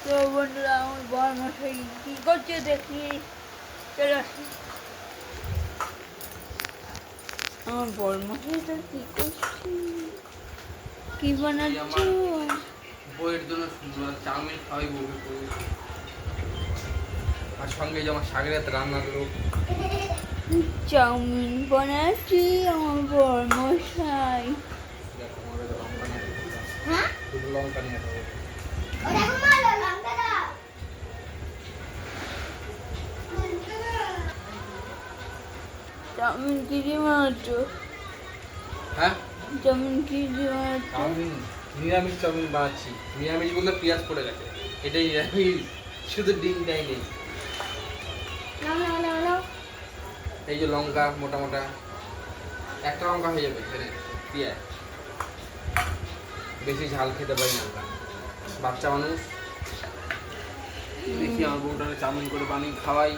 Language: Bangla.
তো বন্ধুরা আমার বর মশাই কি করছে দেখি, চলে আসি। আমার বর মশাইটা কি করছি, কি বানাচ্ছ? বইয়ের জন্য চাউমিন খাওয়াই বউকে, আর সঙ্গে যে আমার শাকের হাতে রান্নার লোক। চাউমিন বানাচ্ছি আমার বর মশাই। দেখো আমার লঙ্কা নিয়ে হ্যাঁ দুটো লঙ্কা নিয়ে আসবো। ও দেখো মালো লঙ্কা দাও চাউমিন কি দিয়ে বানাচ্ছ? হ্যাঁ চাউমিন কি দিয়ে বানাচ্ছ? চাউমিন নিরামিষ চাউমিন বানাচ্ছি। নিরামিষ বলতে পেঁয়াজ পড়ে গেছে, এটাই নিরামিষ, শুধু ডিমটাই নেই। নাও নাও নাও নাও এই যে লঙ্কা মোটা মোটা, একটা লঙ্কা হয়ে যাবে এখানে, পেঁয়াজ বেশি ঝাল খেতে পারি না আমরা, বাচ্চা মানুষ। দেখি আমার বউটাকে চাউমিন করে বানিয়ে খাওয়াই।